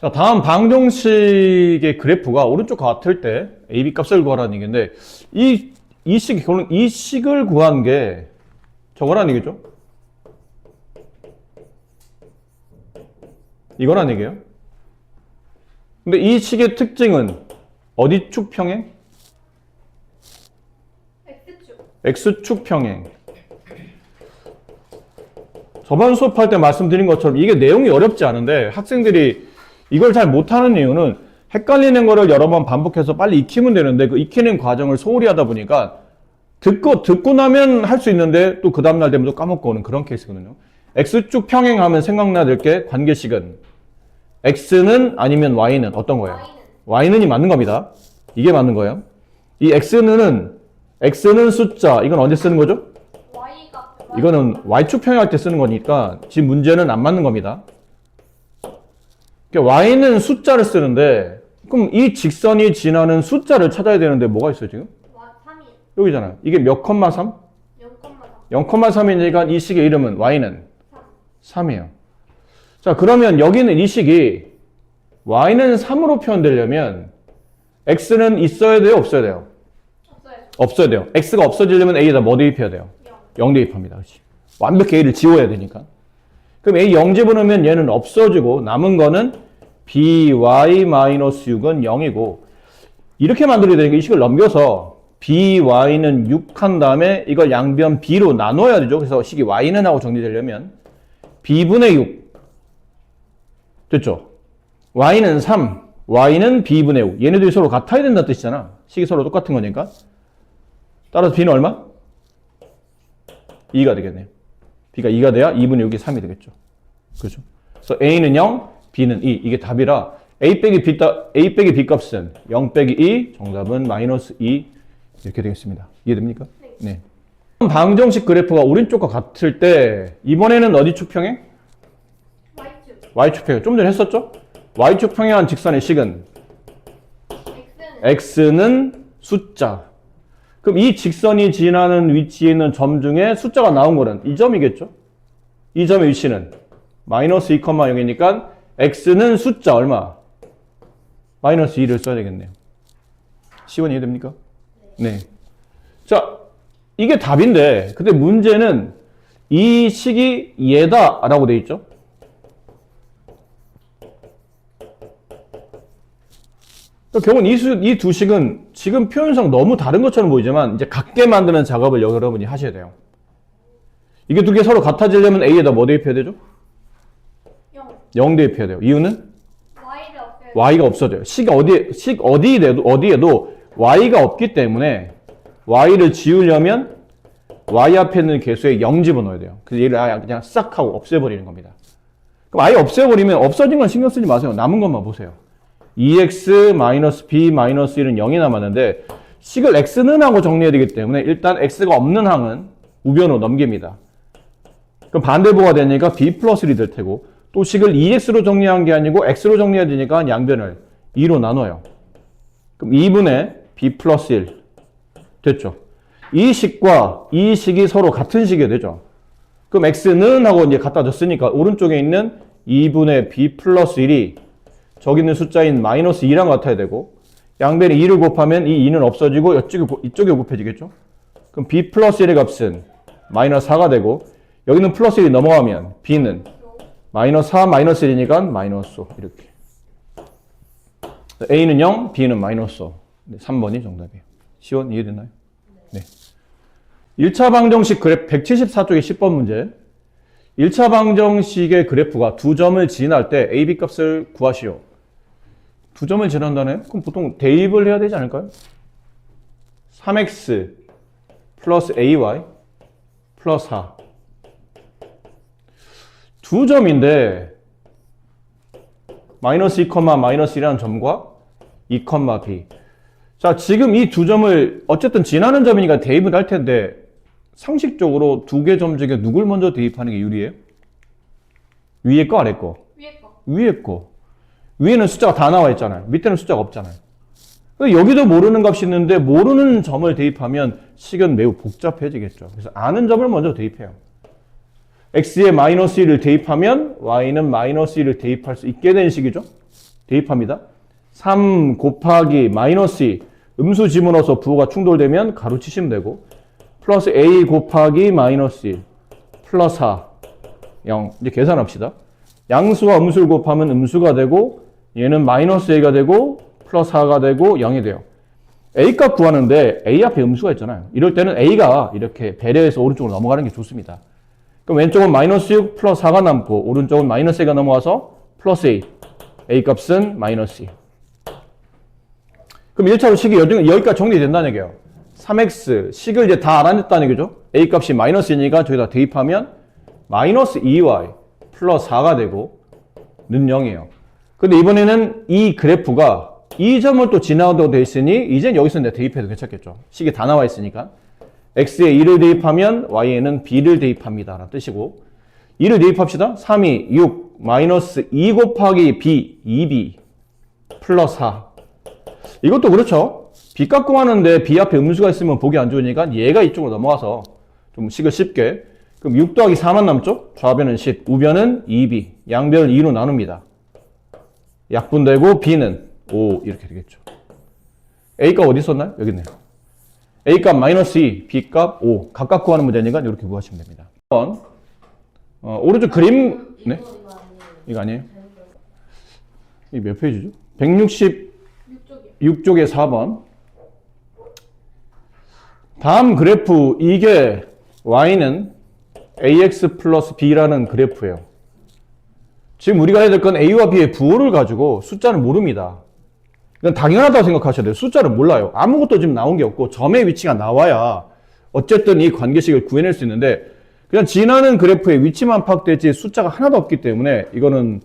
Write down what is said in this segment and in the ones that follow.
자, 다음 방정식의 그래프가 오른쪽 같을 때 AB 값을 구하라는 얘기인데 이 식을 구한 게 저거라는 얘기죠. 이거란 얘기예요. 근데 이 식의 특징은 어디 축 평행? X축 평행. 저번 수업할 때 말씀드린 것처럼 이게 내용이 어렵지 않은데 학생들이 이걸 잘 못하는 이유는 헷갈리는 거를 여러 번 반복해서 빨리 익히면 되는데 그 익히는 과정을 소홀히 하다 보니까 듣고 나면 할 수 있는데 또 그 다음날 되면 또 까먹고 오는 그런 케이스거든요. X축 평행하면 생각나야 될 게 관계식은 X는 아니면 Y는 어떤 거예요? Y는이 맞는 겁니다. 이게 맞는 거예요. 이 X는 숫자. 이건 언제 쓰는 거죠? 이거는 Y축 평행할 때 쓰는 거니까 지금 문제는 안 맞는 겁니다. 그러니까 Y는 숫자를 쓰는데 그럼 이 직선이 지나는 숫자를 찾아야 되는데 뭐가 있어요 지금? 3이요. 여기잖아요. 이게 몇 컴마 3? 0,3이니까 이 식의 이름은 Y는 3이에요. 자, 그러면 여기는 이 식이 Y는 3으로 표현되려면 X는 있어야 돼요? 없어야 돼요? 없어야 돼요. X가 없어지려면 A에다 뭐 대입해야 돼요? 0 대입합니다. 그렇지? 완벽히 A를 지워야 되니까. 그럼 A 0 집어넣으면 얘는 없어지고 남은 거는 by-6은 0이고 이렇게 만들어야 되니까 이 식을 넘겨서 by는 6 한 다음에 이걸 양변 b로 나눠야 되죠. 그래서 식이 y는 하고 정리되려면 b분의 6 됐죠? y는 3, y는 b분의 6 얘네들이 서로 같아야 된다는 뜻이잖아. 식이 서로 똑같은 거니까. 따라서 b는 얼마? 2가 되겠네요. b가 2가 돼야 2분의 6이 3이 되겠죠. 그렇죠? 그래서 a는 0, b는 2. 이게 답이라 a 빼기 b 값은 0 빼기 2, 정답은 마이너스 2 이렇게 되겠습니다. 이해됩니까? 네. 방정식 그래프가 오른쪽과 같을 때 이번에는 어디 축 평행? Y축 평행. 좀 전에 했었죠? Y축 평행한 직선의 식은 X는 숫자. 그럼 이 직선이 지나는 위치에 있는 점 중에 숫자가 나온 거는 이 점이겠죠? 이 점의 위치는 마이너스 2,0이니까 X는 숫자 얼마? 마이너스 2를 써야 되겠네요. 시원 이해됩니까? 네. 자, 이게 답인데, 근데 문제는 이 식이 얘다라고 돼 있죠? 결국은 이 두 식은 지금 표현상 너무 다른 것처럼 보이지만 이제 같게 만드는 작업을 여러분이 하셔야 돼요. 이게 두 개 서로 같아지려면 A에다 뭐 대입해야 되죠? 0 대입해야 돼요. 이유는? Y가 없어져요. 식 어디에도 Y가 없기 때문에 Y를 지우려면 Y 앞에 있는 개수에 0 집어넣어야 돼요. 그래서 얘를 아예 그냥 싹 하고 없애버리는 겁니다. 그럼 아예 없애버리면 없어진 건 신경 쓰지 마세요. 남은 것만 보세요. 2x-b-1은 0이 남았는데 식을 x는 하고 정리해야 되기 때문에 일단 x가 없는 항은 우변으로 넘깁니다. 그럼 반대보가 되니까 b 플러스 1이 될 테고 또 식을 2x로 정리한 게 아니고 x로 정리해야 되니까 양변을 2로 나눠요. 그럼 2분의 b 플러스 1 됐죠? 이 식과 이 식이 서로 같은 식이 되죠? 그럼 x는 하고 이제 갖다 줬으니까 오른쪽에 있는 2분의 b 플러스 1이 저기 있는 숫자인 마이너스 2랑 같아야 되고 양변에 2를 곱하면 이 2는 없어지고 이쪽에 곱해지겠죠? 그럼 b 플러스 1의 값은 마이너스 4가 되고 여기는 플러스 1이 넘어가면 b는 마이너스 4, 마이너스 1이니까 마이너스 5 이렇게 a는 0, b는 마이너스 5 3번이 정답이에요. 시원 이해됐나요? 네. 1차 방정식 그래프 174쪽의 10번 문제 1차 방정식의 그래프가 두 점을 지날 때 a, b 값을 구하시오. 두 점을 지난다네? 그럼 보통 대입을 해야 되지 않을까요? 3x 플러스 ay 플러스 4 두 점인데 마이너스 2, 마이너스 1이라는 점과 2, b 자, 지금 이 두 점을 어쨌든 지나는 점이니까 대입을 할 텐데 상식적으로 두 개 점 중에 누굴 먼저 대입하는 게 유리해요? 위에 거, 아래 거? 위에 거. 위에는 숫자가 다 나와 있잖아요. 밑에는 숫자가 없잖아요. 여기도 모르는 값이 있는데 모르는 점을 대입하면 식은 매우 복잡해지겠죠. 그래서 아는 점을 먼저 대입해요. x에 마이너스 1을 대입하면 y는 마이너스 1을 대입할 수 있게 되는 식이죠. 대입합니다. 3 곱하기 마이너스 2 음수 집어넣어서 부호가 충돌되면 가로치시면 되고 플러스 a 곱하기 마이너스 1 플러스 4 0 이제 계산합시다. 양수와 음수를 곱하면 음수가 되고 얘는 마이너스 a가 되고 플러스 4가 되고 0이 돼요. a값 구하는데 a 앞에 음수가 있잖아요. 이럴 때는 a가 이렇게 배려해서 오른쪽으로 넘어가는 게 좋습니다. 그럼 왼쪽은 마이너스 6 플러스 4가 남고 오른쪽은 마이너스 a가 넘어와서 플러스 a 값은 마이너스 2. 그럼 1차로 식이 여기까지 정리된다는 얘기예요. 3x 식을 이제 다 알아냈다는 얘기죠. a 값이 마이너스 2니까 저기다 대입하면 마이너스 2y 플러스 4가 되고 는 0이에요. 근데 이번에는 이 그래프가 이 점을 또 지나가도 돼 있으니 이젠 여기서 내가 대입해도 괜찮겠죠. 식이 다 나와 있으니까 x에 2를 대입하면 y에는 b를 대입합니다 라는 뜻이고 2를 대입합시다. 3이 6 마이너스 2 곱하기 b 2b 플러스 4 이것도 그렇죠. b값 구하는데 b 앞에 음수가 있으면 보기 안 좋으니까 얘가 이쪽으로 넘어가서 좀 식을 쉽게 그럼 6 더하기 4만 남죠? 좌변은 10, 우변은 2b 양변을 2로 나눕니다. 약분되고 b는 5 이렇게 되겠죠. a값 어디 있었나요? 여기 있네요. a값 마이너스 2, b값 5 각각 구하는 문제니까 이렇게 구하시면 됩니다. 오른쪽 그림 네? 이거 아니에요? 이 몇 페이지죠? 166쪽에 4번 다음 그래프 이게 y는 ax 플러스 b라는 그래프예요. 지금 우리가 해야 될 건 a와 b의 부호를 가지고 숫자를 모릅니다. 이건 당연하다고 생각하셔야 돼요. 숫자를 몰라요. 아무것도 지금 나온 게 없고 점의 위치가 나와야 어쨌든 이 관계식을 구해낼 수 있는데 그냥 지나는 그래프의 위치만 파악되지 숫자가 하나도 없기 때문에 이거는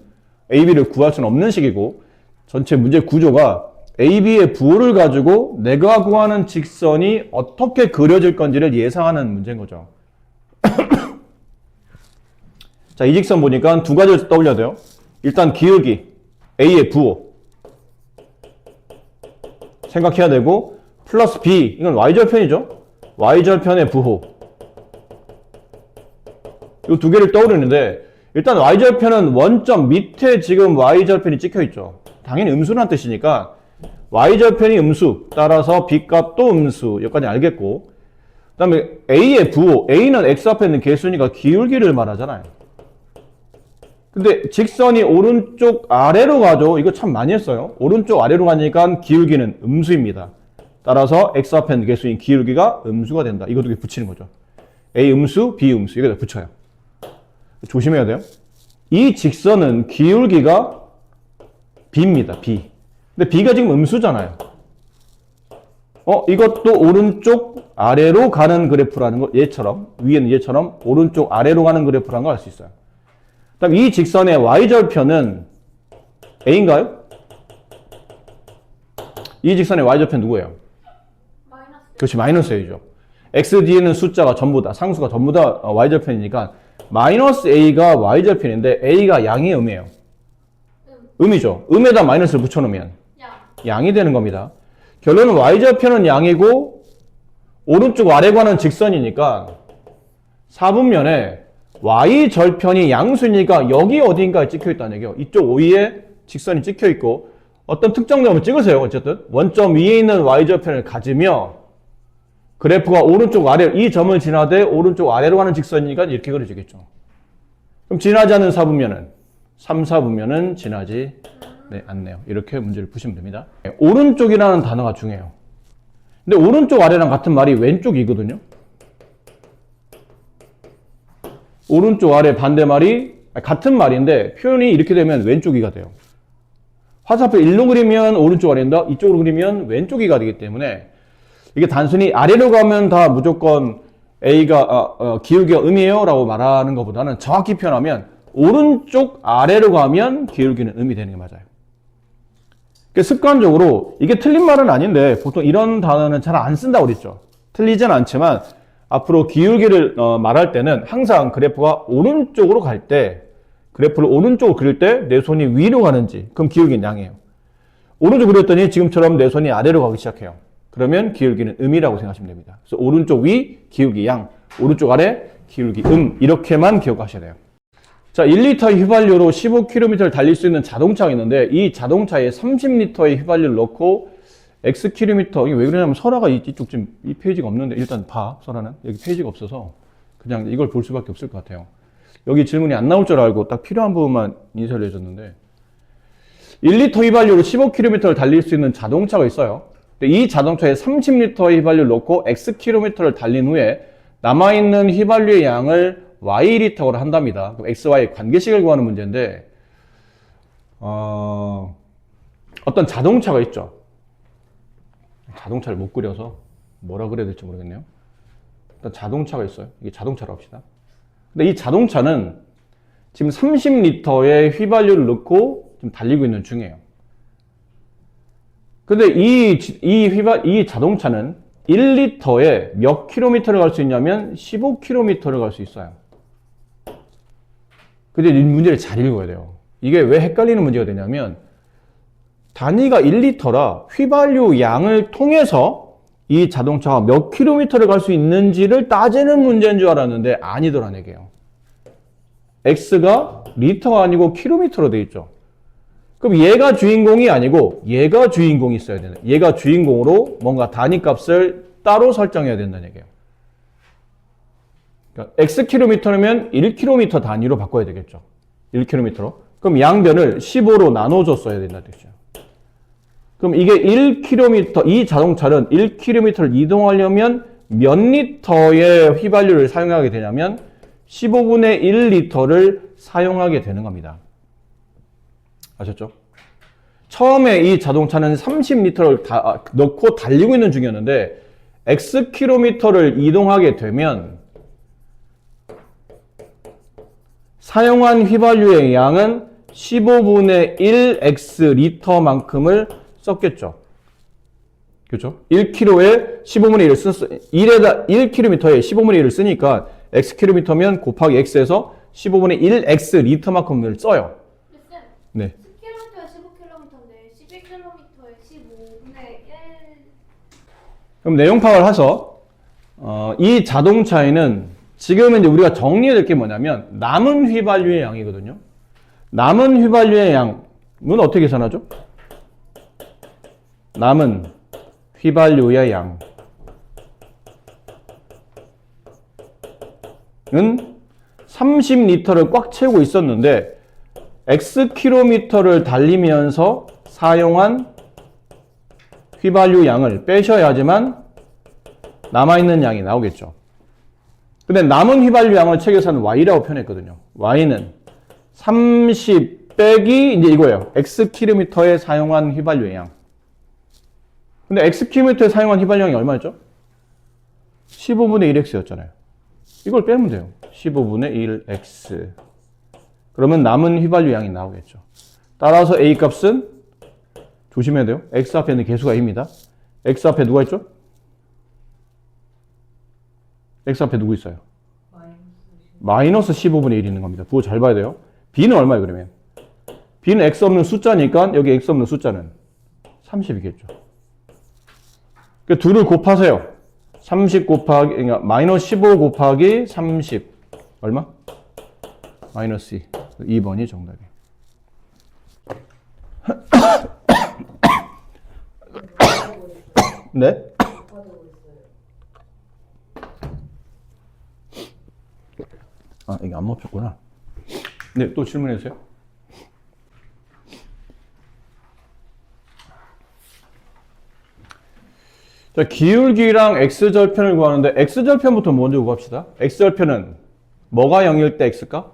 a, b를 구할 수는 없는 식이고 전체 문제 구조가 a, b의 부호를 가지고 내가 구하는 직선이 어떻게 그려질 건지를 예상하는 문제인 거죠. 자, 이 직선 보니까 두 가지를 떠올려야 돼요. 일단 기울기, a의 부호 생각해야 되고 플러스 b, 이건 y절편이죠. y절편의 부호 이 두 개를 떠오르는데 일단 y절편은 원점 밑에 지금 y절편이 찍혀있죠. 당연히 음수라는 뜻이니까 y절편이 음수 따라서 b값도 음수 여기까지 알겠고 그 다음에 a의 부호 a는 x 앞에 있는 개수니까 기울기를 말하잖아요. 근데 직선이 오른쪽 아래로 가죠. 이거 참 많이 했어요. 오른쪽 아래로 가니까 기울기는 음수입니다. 따라서 x 앞에 있는 개수인 기울기가 음수가 된다. 이것도 붙이는 거죠. a 음수, b 음수 이거 붙여요. 조심해야 돼요. 이 직선은 기울기가 b입니다. b. 근데 b가 지금 음수잖아요. 이것도 오른쪽 아래로 가는 그래프라는 거 얘처럼 위에는 얘처럼 오른쪽 아래로 가는 그래프라는 걸 알 수 있어요. 그다음 이 직선의 y절편은 a인가요? 이 직선의 y절편 누구예요? 마이너스. 그렇지, 마이너스 a죠. x 뒤에는 숫자가 전부 다 상수가 전부 다 y절편이니까 마이너스 a가 y절편인데 a가 양의 음이에요. 음이죠. 음에다 마이너스를 붙여놓으면 양이 되는 겁니다. 결론은 y절편은 양이고 오른쪽 아래 가는 직선이니까 4분면에 y절편이 양수니까 여기 어딘가에 찍혀있다는 얘기예요. 이쪽 위에 직선이 찍혀있고 어떤 특정 점을 찍으세요. 어쨌든 원점 위에 있는 y절편을 가지며 그래프가 오른쪽 아래 이 점을 지나되 오른쪽 아래로 가는 직선이니까 이렇게 그려지겠죠. 그럼 지나지 않는 4분면은 3, 4분면은 지나지 않네요. 이렇게 문제를 푸시면 됩니다. 오른쪽이라는 단어가 중요해요. 근데 오른쪽 아래랑 같은 말이 왼쪽이거든요. 오른쪽 아래 반대말이 같은 말인데 표현이 이렇게 되면 왼쪽이가 돼요. 화살표 일로 그리면 오른쪽 아래인다. 이쪽으로 그리면 왼쪽이가 되기 때문에 이게 단순히 아래로 가면 다 무조건 A가 기울기가 음이에요 라고 말하는 것보다는 정확히 표현하면 오른쪽 아래로 가면 기울기는 음이 되는 게 맞아요. 습관적으로 이게 틀린 말은 아닌데 보통 이런 단어는 잘 안 쓴다고 그랬죠. 틀리진 않지만 앞으로 기울기를 말할 때는 항상 그래프가 오른쪽으로 갈 때 그래프를 오른쪽으로 그릴 때 내 손이 위로 가는지 그럼 기울기는 양이에요. 오른쪽 그렸더니 지금처럼 내 손이 아래로 가기 시작해요. 그러면 기울기는 음이라고 생각하시면 됩니다. 그래서 오른쪽 위 기울기 양, 오른쪽 아래 기울기 이렇게만 기억하셔야 돼요. 자, 1리터 휘발유로 15km를 달릴 수 있는 자동차가 있는데 이 자동차에 30리터의 휘발유를 넣고 Xkm, 이게 왜 그러냐면 설아가 이쪽 지금 이 페이지가 없는데 일단 봐, 설아는. 여기 페이지가 없어서 그냥 이걸 볼 수밖에 없을 것 같아요. 여기 질문이 안 나올 줄 알고 딱 필요한 부분만 인쇄를 해줬는데 1리터 휘발유로 15km를 달릴 수 있는 자동차가 있어요. 근데 이 자동차에 30리터의 휘발유를 넣고 Xkm를 달린 후에 남아있는 휘발유의 양을 Y리터로 한답니다. 그럼 X, Y 관계식을 구하는 문제인데 어떤 자동차가 있죠. 자동차를 못 그려서 뭐라 그래야 될지 모르겠네요. 일단 자동차가 있어요. 이게 자동차로 합시다. 근데 이 자동차는 지금 30리터의 휘발유를 넣고 지금 달리고 있는 중이에요. 근데 이 자동차는 1리터에 몇 킬로미터를 갈 수 있냐면 15km를 갈 수 있어요. 근데 이 문제를 잘 읽어야 돼요. 이게 왜 헷갈리는 문제가 되냐면 단위가 1리터라 휘발유 양을 통해서 이 자동차가 몇 킬로미터를 갈 수 있는지를 따지는 문제인 줄 알았는데 아니더란 얘기예요. X가 리터가 아니고 킬로미터로 돼 있죠. 그럼 얘가 주인공이 아니고 얘가 주인공이 있어야 되는. 얘가 주인공으로 뭔가 단위 값을 따로 설정해야 된다는 얘기예요. 그러니까 X킬로미터면 1km 단위로 바꿔야 되겠죠. 1km로. 그럼 양변을 15로 나눠줬어야 된다는 뜻이죠. 그럼 이게 1km, 이 자동차는 1km를 이동하려면 몇 리터의 휘발유를 사용하게 되냐면 15분의 1리터를 사용하게 되는 겁니다. 아셨죠? 처음에 이 자동차는 30리터를 넣고 달리고 있는 중이었는데 X킬로미터를 이동하게 되면 사용한 휘발유의 양은 15분의 1X 리터만큼을 썼겠죠. 그렇죠? 1km에 15분의 1을 썼어. 1km에 15분의 1을 쓰니까 X킬로미터면 곱하기 X에서 15분의 1X 리터만큼을 써요. 네. 10km에 15km인데 11km에 15분의 1. 그럼 내용 파악을 해서 이 자동차에는 지금 이제 우리가 정리해야 될 게 뭐냐면 남은 휘발유의 양이거든요. 남은 휘발유의 양은 어떻게 계산하죠? 남은 휘발유의 양은 30리터를 꽉 채우고 있었는데 X킬로미터를 달리면서 사용한 휘발유 양을 빼셔야지만 남아있는 양이 나오겠죠. 근데 남은 휘발유 양을 책에서는 Y라고 표현했거든요. Y는 30 빼기 이제 이거예요. X킬로미터에 사용한 휘발유의 양. 근데 X킬로미터에 사용한 휘발유 양이 얼마였죠? 15분의 1X였잖아요. 이걸 빼면 돼요. 15분의 1X. 그러면 남은 휘발유 양이 나오겠죠. 따라서 A 값은 조심해야 돼요. X 앞에 있는 개수가 A입니다. X 앞에 누가 있죠? X 앞에 누구 있어요? 마이너스 15분의 1이 있는 겁니다. 그거 잘 봐야 돼요. B는 얼마예요, 그러면? B는 X 없는 숫자니까 여기 X 없는 숫자는 30이겠죠. 그 둘을 곱하세요. 30 곱하기, 그러니까 마이너스 15 곱하기 30. 얼마? 마이너스 2. 2번이 정답이에요. 네? 아, 이게 안 먹혔구나. 네, 또 질문해 주세요. 자, 기울기랑 X절편을 구하는데 X절편부터 먼저 구합시다. X절편은 뭐가 0일 때 X가?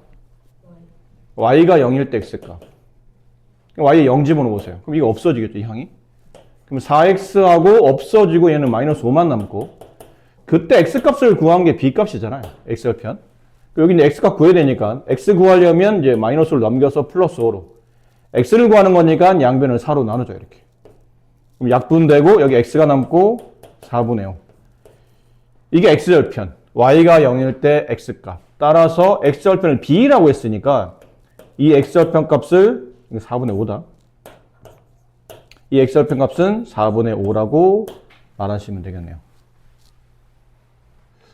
Y가 0일 때 X가. Y에 0 집어넣어보세요. 그럼 이거 없어지겠죠, 이 항이? 그럼 4X하고 없어지고 얘는 마이너스 5만 남고 그때 X값을 구한 게 B값이잖아요. X절편. 여기 이제 X값 구해야 되니까 X 구하려면 이제 마이너스를 넘겨서 플러스 5로 X를 구하는 거니까 양변을 4로 나누죠, 이렇게. 그럼 약분되고 여기 X가 남고 4분의 5. 이게 X절편. Y가 0일 때 X값. 따라서 X절편을 B라고 했으니까 이 X절편 값을 4분의 5다. 이 X절편 값은 4분의 5라고 말하시면 되겠네요.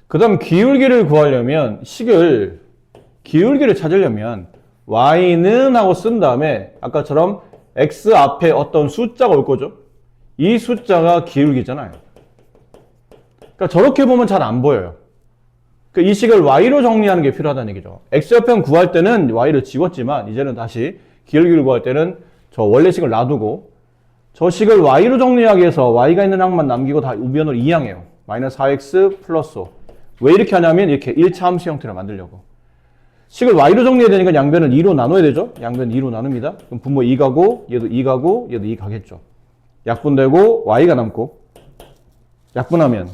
그 다음 기울기를 구하려면 식을 기울기를 찾으려면 y는 하고 쓴 다음에 아까처럼 x 앞에 어떤 숫자가 올 거죠. 이 숫자가 기울기잖아요. 그러니까 저렇게 보면 잘 안 보여요. 이 식을 y로 정리하는 게 필요하다는 얘기죠. x좌편 구할 때는 y를 지웠지만 이제는 다시 기울기를 구할 때는 저 원래 식을 놔두고 저 식을 y로 정리하기 위해서 y가 있는 항만 남기고 다 우변으로 이항해요. 마이너스 4x 플러스 5. 왜 이렇게 하냐면 이렇게 1차 함수 형태를 만들려고. 식을 y로 정리해야 되니까 양변을 2로 나눠야 되죠. 양변 2로 나눕니다. 그럼 분모 2 가고 얘도 2 가고 얘도 2 가겠죠. 약분되고 y가 남고 약분하면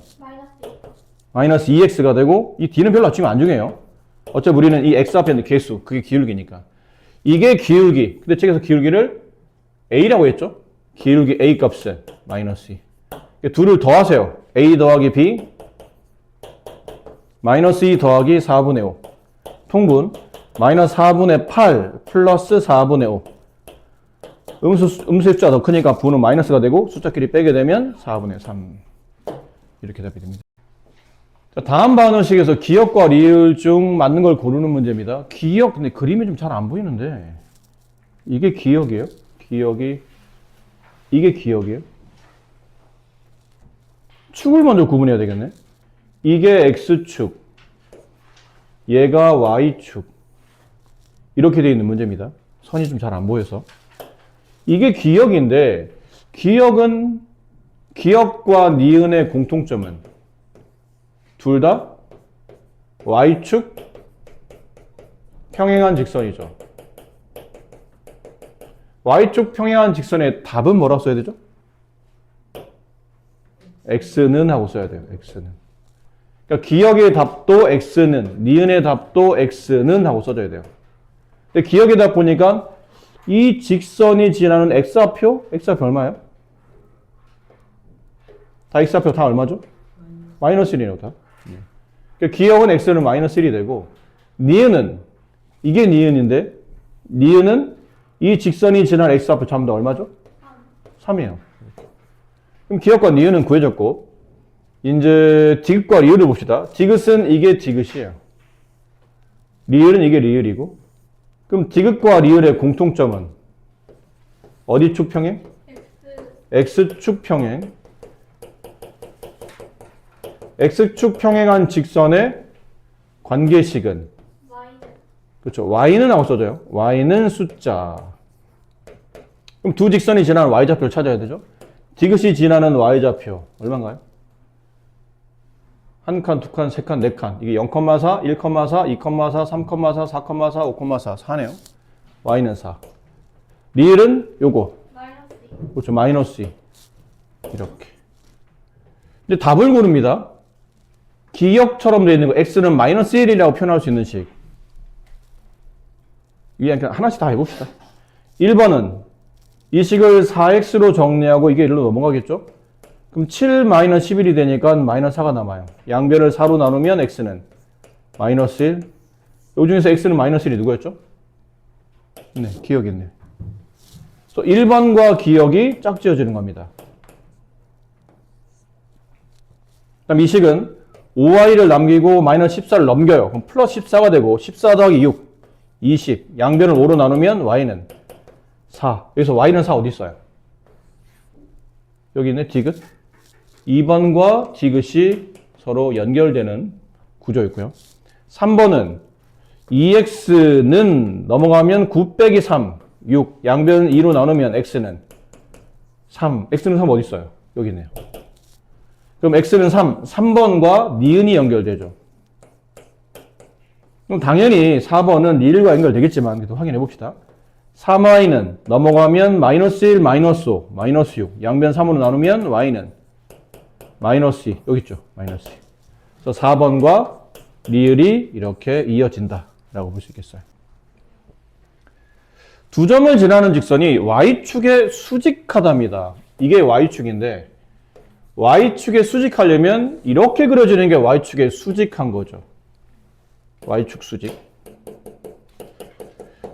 마이너스 2x가 되고 이 d는 별로 지금 안 중요해요. 어차피 우리는 이 x 앞에 있는 개수 그게 기울기니까. 이게 기울기. 근데 책에서 기울기를 a라고 했죠. 기울기 a 값은 마이너스 2. 둘을 더하세요. a 더하기 b 마이너스 2 더하기 4분의 5. 통분 마이너스 4분의 8 플러스 4분의 5. 음수 숫자가 더 크니까 부는 마이너스가 되고 숫자끼리 빼게 되면 4분의 3. 이렇게 답이 됩니다. 자, 다음 반원식에서 기역과 리을 중 맞는 걸 고르는 문제입니다. 기역, 근데 그림이 좀 잘 안 보이는데 이게 기역이에요? 기역이 이게 기역이에요? 축을 먼저 구분해야 되겠네. 이게 x축, 얘가 y축 이렇게 되어 있는 문제입니다. 선이 좀 잘 안 보여서. 이게 기역인데 기역과 니은의 공통점은 둘 다 y축 평행한 직선이죠. y축 평행한 직선의 답은 뭐라고 써야 되죠? x는 하고 써야 돼요. x는. 그러니까 기역의 답도 x는, 니은의 답도 x는 하고 써줘야 돼요. 근데 기역의 답 보니까 이 직선이 지나는 x좌표 얼마예요? 다 x좌표 다 얼마죠? 마이너스 1이네요, 다. 그러니까 기역은 x는 마이너스 1이 되고, 니은은, 이게 니은인데, 니은은 이 직선이 지난 x좌표 전부 다 얼마죠? 3이에요. 그럼 기역과 니은은 구해졌고, 이제 디귿과 리을을 봅시다. 디귿은 이게 디귿이에요. 리을은 이게 리을이고, 그럼 디귿과 리을의 공통점은 어디 축 평행? x축 평행. x축 평행한 직선의 관계식은 그렇죠. y는 하고 써져요. y는 숫자. 그럼 두 직선이 지나는 y좌표를 찾아야 되죠. 디귿이 지나는 y좌표 얼마인가요? 한 칸, 두 칸, 세 칸, 네 칸. 이게 0,4, 1,4, 2,4, 3,4, 4,4, 5,4, 4네요. y는 4. 리을은 요거. 그렇죠. 마이너스 2. 이렇게. 이제 답을 고릅니다. 기역처럼 되어 있는 거 x는 마이너스 1이라고 표현할 수 있는 식. 이게 그냥 하나씩 다 해봅시다. 1번은 이 식을 4x로 정리하고 이게 1로 넘어가겠죠? 그럼 7 마이너스 11이 되니까 마이너스 4가 남아요. 양변을 4로 나누면 x는 마이너스 1. 요 중에서 x는 마이너스 1이 누구였죠? 네, 기역이 있네요. 그래서 1번과 기역이 짝지어지는 겁니다. 그럼 이 식은 5y를 남기고 마이너스 14를 넘겨요. 그럼 플러스 14가 되고 14 더하기 6, 20. 양변을 5로 나누면 y는 4. 여기서 y는 4 어디 있어요? 여기 있네, 디귿. 2번과 디귿이 서로 연결되는 구조였고요. 3번은 2x는 넘어가면 9 빼기 3, 6. 양변 2로 나누면 x는 3. x는 3 어디 있어요? 여기 있네요. 그럼 x는 3. 3번과 니은이 연결되죠. 그럼 당연히 4번은 니을과 연결되겠지만 그래도 확인해 봅시다. 3y는 넘어가면 마이너스 1, 마이너스 5, 마이너스 6. 양변 3으로 나누면 y는 마이너스 2. 여기 있죠. 마이너스 2. 그래서 4번과 리을이 이렇게 이어진다 라고 볼 수 있겠어요. 두 점을 지나는 직선이 y축에 수직하답니다. 이게 y축인데 y축에 수직하려면 이렇게 그려지는 게 y축에 수직한 거죠. y축 수직.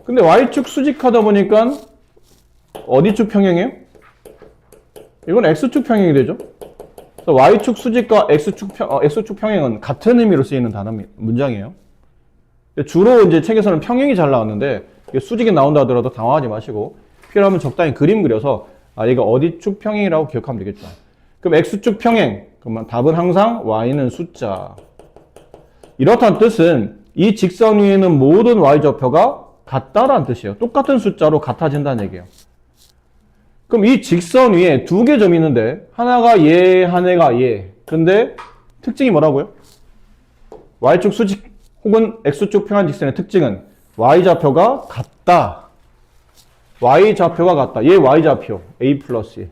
근데 y축 수직하다 보니까 어디 축 평행이에요? 이건 x축 평행이 되죠. 그래서 y축 수직과 x축 평행은 같은 의미로 쓰이는 단어 문장이에요. 주로 이제 책에서는 평행이 잘 나왔는데 이게 수직이 나온다 하더라도 당황하지 마시고 필요하면 적당히 그림 그려서 얘가 어디 쭉 평행이라고 기억하면 되겠죠. 그럼 X축 평행. 그러면 답은 항상 Y는 숫자. 이렇다는 뜻은 이 직선 위에는 모든 Y좌표가 같다라는 뜻이에요. 똑같은 숫자로 같아진다는 얘기예요. 그럼 이 직선 위에 두 개 점이 있는데 하나가 얘, 하나가 얘. 근데 특징이 뭐라고요? Y축 수직 혹은 X축 평행 직선의 특징은 Y좌표가 같다. Y좌표가 같다. 얘 Y좌표 A 플러스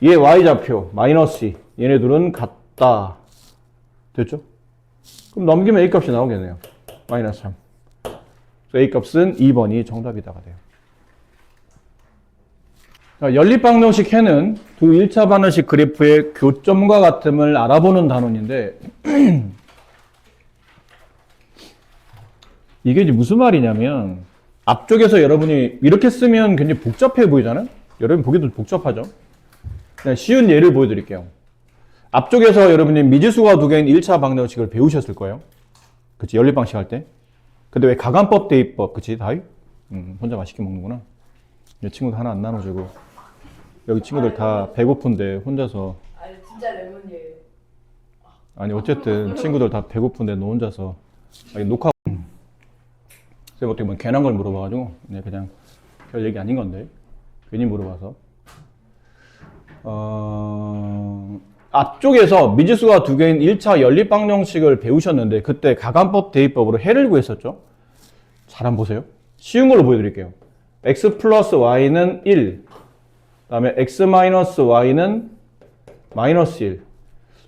얘 Y좌표 마이너스 얘네 둘은 같다. 됐죠? 그럼 넘기면 A값이 나오겠네요. 마이너스 3. A값은 2번이 정답이다가 돼요. 자, 연립방정식 해는 두 1차 반응식 그래프의 교점과 같음을 알아보는 단원인데 이게 이제 무슨 말이냐면 앞쪽에서 여러분이 이렇게 쓰면 굉장히 복잡해 보이잖아요? 여러분 보기도 복잡하죠? 그냥 쉬운 예를 보여드릴게요. 앞쪽에서 여러분이 미지수가 두 개인 1차 방정식을 배우셨을 거예요. 그치? 연립방식 할 때. 근데 왜 가간법, 대입법, 그치? 다이? 혼자 맛있게 먹는구나. 이 친구들 하나 안 나눠주고. 여기 친구들 다 배고픈데 혼자서. 아니, 진짜 레몬이에요. 아니, 어쨌든 친구들 다 배고픈데 너 혼자서. 녹화. 쌤 어떻게 보면 괜한 걸 물어봐가지고. 그냥 별 얘기 아닌 건데. 괜히 물어봐서. 앞쪽에서 미지수가 두 개인 1차 연립방정식을 배우셨는데 그때 가간법, 대입법으로 해를 구했었죠. 잘 한번 보세요. 쉬운 걸로 보여드릴게요. x 플러스 y는 1, 그 다음에 x 마이너스 y는 마이너스 1.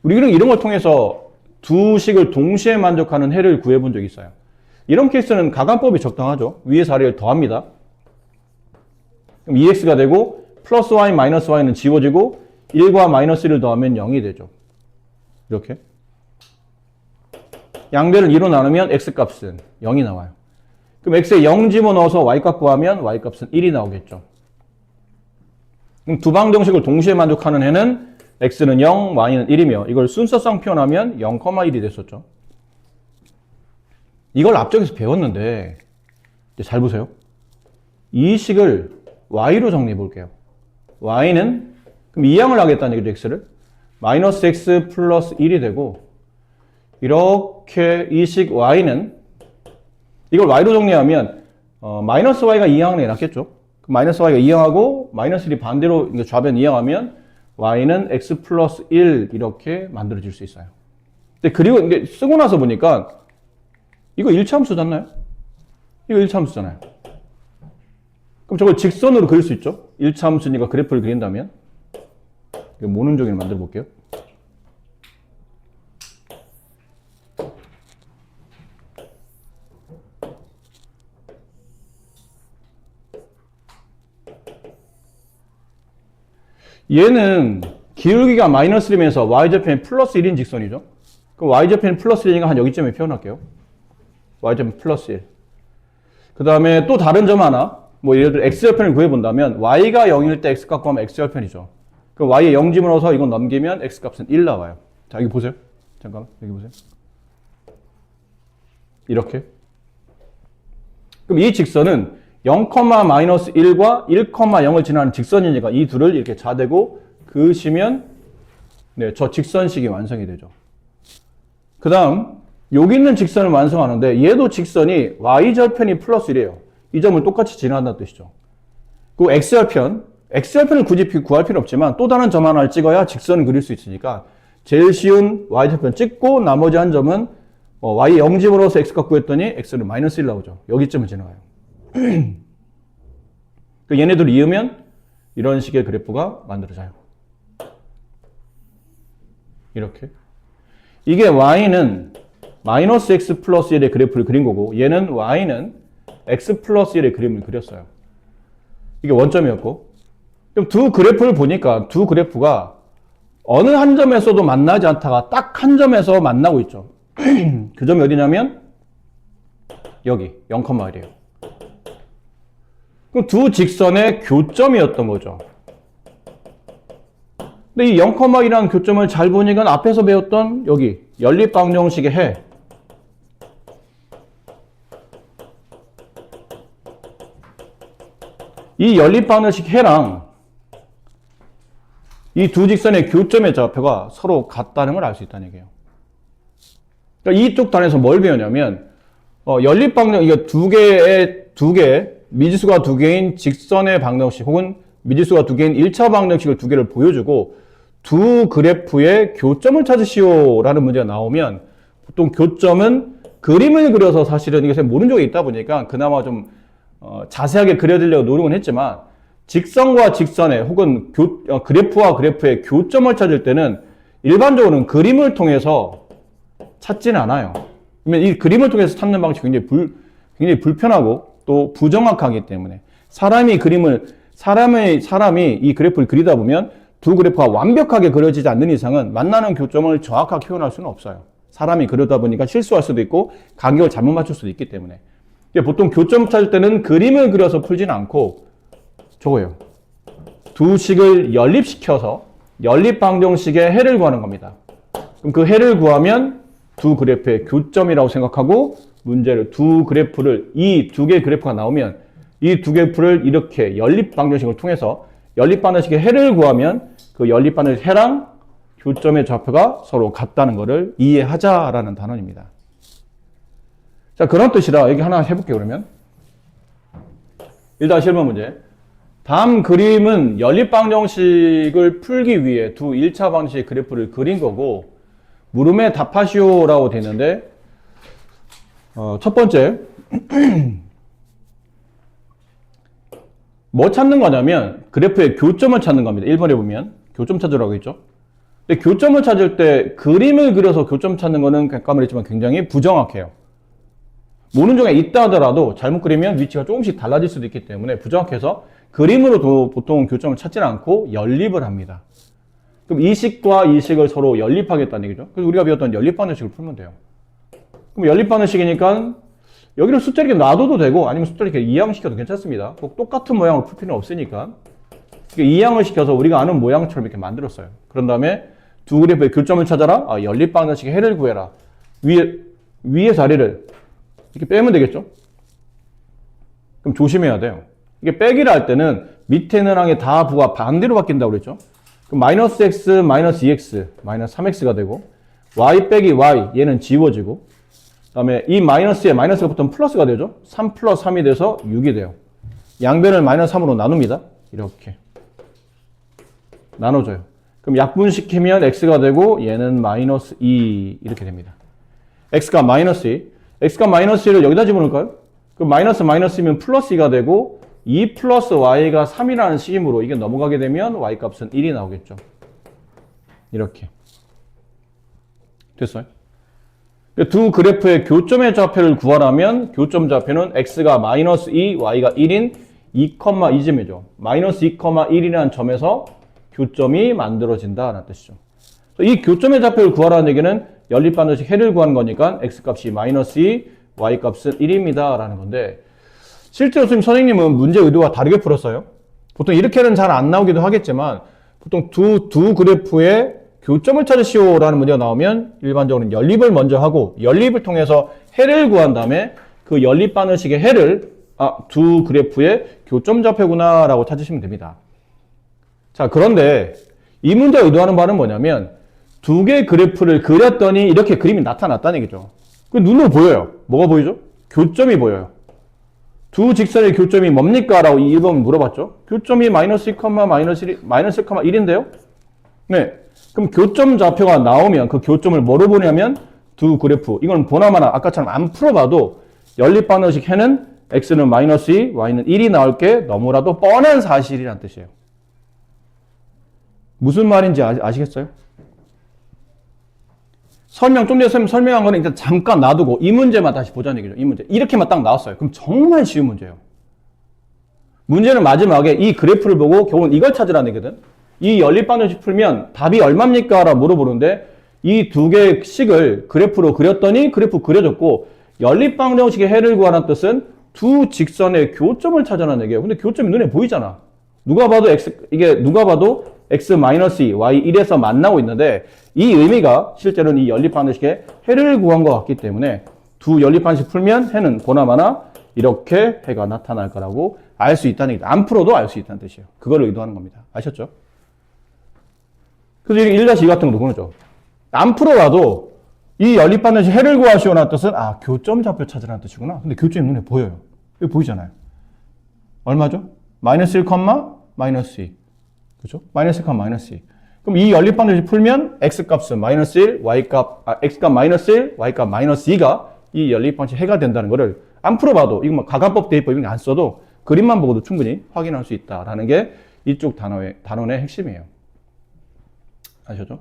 우리는 이런 걸 통해서 두 식을 동시에 만족하는 해를 구해본 적이 있어요. 이런 케이스는 가간법이 적당하죠. 위에 사례를 더합니다. 그럼 2x가 되고 플러스 y, 마이너스 y는 지워지고 1과 마이너스 1을 더하면 0이 되죠. 이렇게. 양배를 2로 나누면 x값은 0이 나와요. 그럼 x에 0 집어넣어서 y값 구하면 y값은 1이 나오겠죠. 그럼 두 방정식을 동시에 만족하는 해는 x는 0, y는 1이며 이걸 순서상 표현하면 0,1이 됐었죠. 이걸 앞쪽에서 배웠는데 이제 잘 보세요. 이 식을 y로 정리해 볼게요. y는 그럼 이항을 하겠다는 얘기죠, x를. 마이너스 x 플러스 1이 되고 이렇게 이 식 y는 이걸 y로 정리하면 마이너스 y가 이항을 해놨겠죠. 마이너스 y가 이항하고 마이너스 1이 반대로 좌변 이항하면 y는 x 플러스 1 이렇게 만들어질 수 있어요. 근데 그리고 이게 쓰고 나서 보니까 이거 1차함수잖아요? 이거 1차함수잖아요. 그럼 저걸 직선으로 그릴 수 있죠? 1차함수니까 그래프를 그린다면 모는 종이를 만들어 볼게요. 얘는 기울기가 마이너스 1이면서 y좌편이 플러스 1인 직선이죠. 그럼 y좌편이 플러스 1이니까 한 여기쯤에 표현할게요. y좌편 플러스 1. 그 다음에 또 다른 점 하나, 뭐 예를 들어 x좌편을 구해본다면 y가 0일 때 x값 구하면 x좌편이죠. 그럼 y에 0 집어넣어서 이건 넘기면 x값은 1 나와요. 자, 여기 보세요. 잠깐만, 여기 보세요. 이렇게. 그럼 이 직선은 0,-1과 1,0을 지나는 직선이니까 이 둘을 이렇게 자대고 그으시면 네, 저 직선식이 완성이 되죠. 그 다음 여기 있는 직선을 완성하는데 얘도 직선이 y절편이 플러스 1이에요. 이 점을 똑같이 지나간다는 뜻이죠. 그 x절편을 굳이 구할 필요 없지만 또 다른 점 하나를 찍어야 직선을 그릴 수 있으니까 제일 쉬운 y절편 찍고 나머지 한 점은 y에 0 집어넣어서 x값 구했더니 x는 마이너스 1 나오죠. 여기쯤을 지나가요. 얘네들 이으면 이런 식의 그래프가 만들어져요. 이렇게. 이게 y는 마이너스 x 플러스 1의 그래프를 그린 거고 얘는 y는 x 플러스 1의 그림을 그렸어요. 이게 원점이었고 그럼 두 그래프를 보니까 두 그래프가 어느 한 점에서도 만나지 않다가 딱 한 점에서 만나고 있죠. 그 점이 어디냐면 여기 0,1이에요. 그럼 두 직선의 교점이었던 거죠. 근데 이 0,1이라는 교점을 잘 보니까 앞에서 배웠던 여기 연립방정식의 해 이 연립방정식 해랑 이 두 직선의 교점의 좌표가 서로 같다는 걸 알 수 있다는 얘기예요. 그러니까 이쪽 단에서 뭘 배우냐면 연립방정 이거 두 개 미지수가 두 개인 직선의 방정식 혹은 미지수가 두 개인 1차 방정식을 두 개를 보여주고 두 그래프의 교점을 찾으시오라는 문제가 나오면 보통 교점은 그림을 그려서 사실은 이것에 모른 적이 있다 보니까 그나마 좀 자세하게 그려드리려고 노력은 했지만 직선과 직선의 혹은 그래프와 그래프의 교점을 찾을 때는 일반적으로는 그림을 통해서 찾지는 않아요. 그러면 이 그림을 통해서 찾는 방식이 굉장히 불편하고 또 부정확하기 때문에 사람이 이 그래프를 그리다 보면 두 그래프가 완벽하게 그려지지 않는 이상은 만나는 교점을 정확하게 표현할 수는 없어요. 사람이 그러다 보니까 실수할 수도 있고 간격을 잘못 맞출 수도 있기 때문에 보통 교점 찾을 때는 그림을 그려서 풀지는 않고 저거예요. 두 식을 연립시켜서 연립방정식의 해를 구하는 겁니다. 그럼 그 해를 구하면 두 그래프의 교점이라고 생각하고 문제를 이 두 개의 그래프가 나오면 이 두 그래프를 이렇게 연립방정식을 통해서 연립방정식의 해를 구하면 그 연립방정식 해랑 교점의 좌표가 서로 같다는 것을 이해하자라는 단원입니다. 자, 그런 뜻이라 여기 하나 해볼게요, 그러면. 일단 실무 문제. 다음 그림은 연립방정식을 풀기 위해 두 1차 방정식 그래프를 그린 거고, 물음에 답하시오라고 되는데, 첫 번째. 뭐 찾는 거냐면, 그래프의 교점을 찾는 겁니다. 1번에 보면. 교점 찾으라고 했죠. 근데 교점을 찾을 때 그림을 그려서 교점 찾는 거는 아까 말했지만 굉장히 부정확해요. 모르는 중에 있다 하더라도 잘못 그리면 위치가 조금씩 달라질 수도 있기 때문에 부정확해서 그림으로도 보통 교점을 찾지는 않고 연립을 합니다. 그럼 이 식과 이 식을 서로 연립하겠다는 얘기죠. 그래서 우리가 배웠던 연립방정식을 풀면 돼요. 그럼 연립방정식이니까 여기를 숫자 이렇게 놔둬도 되고 아니면 숫자 이렇게 이항시켜도 괜찮습니다. 꼭 똑같은 모양을 풀 필요는 없으니까. 이항을 시켜서 우리가 아는 모양처럼 이렇게 만들었어요. 그런 다음에 두 그래프의 교점을 찾아라. 연립방정식의 해를 구해라. 위에 자리를 이렇게 빼면 되겠죠? 그럼 조심해야 돼요. 이게 빼기를 할 때는 밑에 있는 항의 다 부가 반대로 바뀐다고 그랬죠? 그럼 마이너스 x, 마이너스 2x, 마이너스 3x가 되고 y 빼기 y, 얘는 지워지고 그 다음에 이 마이너스에 마이너스가 붙으면 플러스가 되죠? 3 플러스 3이 돼서 6이 돼요. 양변을 마이너스 3으로 나눕니다. 이렇게 나눠줘요. 그럼 약분시키면 x가 되고 얘는 마이너스 2 이렇게 됩니다. x가 마이너스 2. x가 마이너스 1을 여기다 집어넣을까요? 그럼 마이너스 마이너스면 플러스 2가 되고 2 플러스 y가 3이라는 식이므로 이게 넘어가게 되면 y 값은 1이 나오겠죠. 이렇게. 됐어요? 두 그래프의 교점의 좌표를 구하라면 교점 좌표는 x가 마이너스 2, y가 1인 2,2점이죠. 마이너스 2,1이라는 점에서 교점이 만들어진다는 뜻이죠. 이 교점의 좌표를 구하라는 얘기는 연립방정식 해를 구하는 거니까 x값이 마이너스 2, y값은 1입니다. 라는 건데 실제로 선생님은 문제 의도와 다르게 풀었어요. 보통 이렇게는 잘 안 나오기도 하겠지만 보통 두 그래프의 교점을 찾으시오라는 문제가 나오면 일반적으로는 연립을 먼저 하고 연립을 통해서 해를 구한 다음에 그 연립방정식의 해를 두 그래프의 교점 좌표구나 라고 찾으시면 됩니다. 자, 그런데 이 문제가 의도하는 바는 뭐냐면 두 개의 그래프를 그렸더니 이렇게 그림이 나타났다는 얘기죠. 그 눈으로 보여요. 뭐가 보이죠? 교점이 보여요. 두 직선의 교점이 뭡니까? 라고 1번 물어봤죠. 교점이 마이너스 2, 마이너스 1인데요? 네. 그럼 교점 좌표가 나오면 그 교점을 뭐로 보냐면 두 그래프. 이건 보나마나 아까처럼 안 풀어봐도 연립방정식 해는 x는 마이너스 2, y는 1이 나올 게 너무나도 뻔한 사실이란 뜻이에요. 무슨 말인지 아시겠어요? 좀 전에 설명한 거는 일단 잠깐 놔두고 이 문제만 다시 보자는 얘기죠. 이 문제. 이렇게만 딱 나왔어요. 그럼 정말 쉬운 문제예요. 문제는 마지막에 이 그래프를 보고 결국은 이걸 찾으라는 얘기거든. 이 연립방정식 풀면 답이 얼마입니까? 라고 물어보는데 이 두 개의 식을 그래프로 그렸더니 그래프 그려졌고 연립방정식의 해를 구하라는 뜻은 두 직선의 교점을 찾아라는 얘기예요. 근데 교점이 눈에 보이잖아. 누가 봐도 x-2, y 1에서 만나고 있는데 이 의미가 실제로는 이 연립방정식의 해를 구한 것 같기 때문에 두 연립방정식 풀면 해는 보나마나 이렇게 해가 나타날 거라고 알 수 있다는 얘기다. 안 풀어도 알 수 있다는 뜻이에요. 그걸 의도하는 겁니다. 아셨죠? 그래서 1-2 같은 것도 그러죠. 안 풀어봐도 이 연립받는 시 해를 구하시오라는 뜻은 교점 좌표 찾으라는 뜻이구나. 근데 교점이 눈에 보여요. 여기 보이잖아요. 얼마죠? 마이너스 1, 마이너스 2. 그죠? 마이너스 1, 마이너스 2. 그럼 이 연립방정식 풀면 x값은 마이너스 1, x값 마이너스 1, y값 마이너스 2가 이 연립방정식 해가 된다는 거를 안 풀어봐도, 이거 뭐 가간법, 대입법 이런 거 안 써도 그림만 보고도 충분히 확인할 수 있다라는 게 이쪽 단원의 핵심이에요. 아셨죠?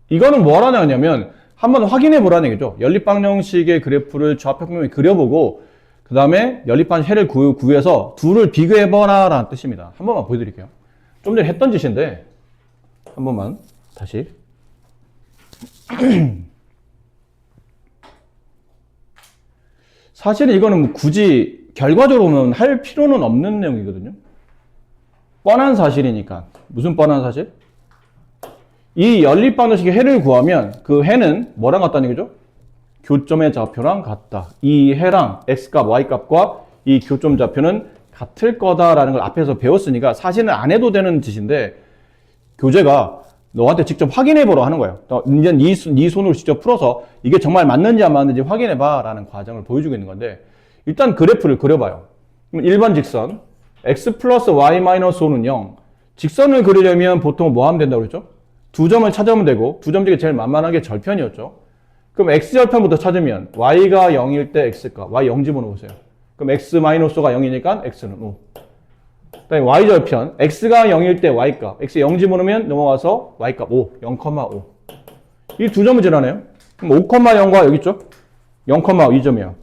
이거는 뭐 하라는 거냐면 한번 확인해 보라는 얘기죠. 연립방정식의 그래프를 좌표평면에 그려보고 그 다음에 연립방정식 해를 구해서 둘을 비교해 보라라는 뜻입니다. 한 번만 보여드릴게요. 좀 전에 했던 짓인데 한 번만 다시. 사실은 이거는 뭐 굳이 결과적으로는 할 필요는 없는 내용이거든요. 뻔한 사실이니까. 무슨 뻔한 사실? 이 연립방정식의 해를 구하면 그 해는 뭐랑 같다는 얘기죠? 교점의 좌표랑 같다. 이 해랑 x값, y값과 이 교점 좌표는 같을 거다라는 걸 앞에서 배웠으니까 사실은 안 해도 되는 짓인데 교재가 너한테 직접 확인해보라 하는 거예요. 이제 네 손으로 직접 풀어서 이게 정말 맞는지 안 맞는지 확인해봐라는 과정을 보여주고 있는 건데 일단 그래프를 그려봐요. 1번 직선 x 플러스 y 마이너스 5는 0. 직선을 그리려면 보통 뭐 하면 된다고 그랬죠? 두 점을 찾으면 되고 두 점 중에 제일 만만한 게 절편이었죠. 그럼 x절편부터 찾으면 y가 0일 때 x값, y 0 집어넣으세요. 그럼 x 마이너스 5가 0이니까 x는 5. 그다음에 y절편, x가 0일 때 y값, x 0 집어넣으면 넘어가서 y값 5, 0,5. 이 두 점을 지나네요. 그럼 5,0과 여기 있죠? 0,2점이에요.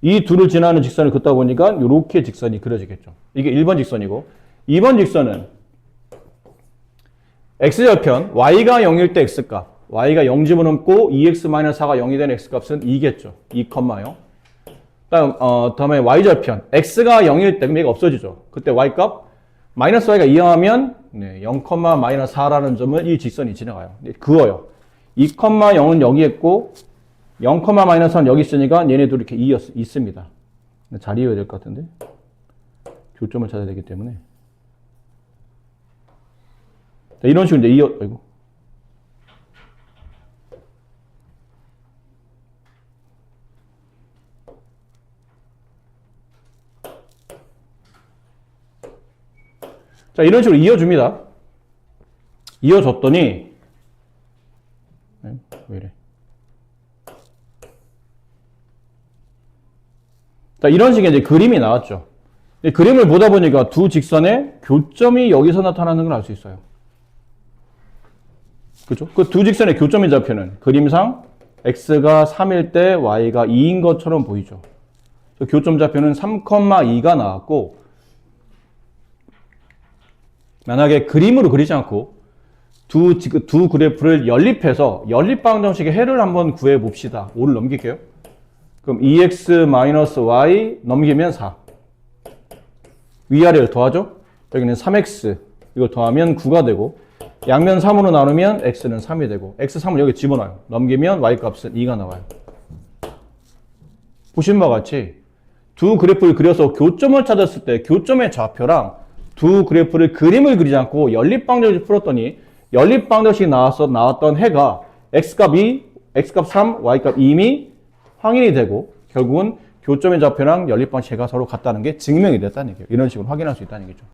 이 둘을 지나는 직선을 긋다 보니까 이렇게 직선이 그려지겠죠. 이게 1번 직선이고 2번 직선은 x절편, y가 0일 때 x값, y가 0 집어넣고 2x-4가 0이 된 x값은 2겠죠. 2,0. 다음에 y절편, x가 0일 때 그럼 얘가 없어지죠. 그때 y값, 마이너스 y가 2하면 0,-4라는 점을 이 직선이 지나가요. 그어요. 2,0은 여기 있고 0,-1은 여기 있으니까 얘네 둘이 이렇게 있습니다. 잘 이어야 될 것 같은데 교점을 찾아야 되기 때문에 이런 식으로 이제 아이고. 자, 이런 식으로 이어줍니다. 이어줬더니, 왜 이래. 자, 이런 식의 이제 그림이 나왔죠. 그림을 보다 보니까 두 직선의 교점이 여기서 나타나는 걸 알 수 있어요. 그죠? 그 두 직선의 교점의 좌표는 그림상 x가 3일 때 y가 2인 것처럼 보이죠. 교점 좌표는 3,2가 나왔고, 만약에 그림으로 그리지 않고 두 그래프를 연립해서 연립방정식의 해를 한번 구해 봅시다. 5를 넘길게요. 그럼 2x-y 넘기면 4. 위아래를 더하죠? 여기는 3x 이걸 더하면 9가 되고 양면 3으로 나누면 x는 3이 되고 x3을 여기 집어넣어요. 넘기면 y값은 2가 나와요. 보신 바와 같이 두 그래프를 그려서 교점을 찾았을 때 교점의 좌표랑 두 그래프를 그림을 그리지 않고 연립방정식을 풀었더니 연립방정식이 나왔던 해가 x값 2, x값 3, y값 2이 확인이 되고 결국은 교점의 좌표랑 연립방정식 해가 서로 같다는 게 증명이 됐다는 얘기예요. 이런 식으로 확인할 수 있다는 얘기죠.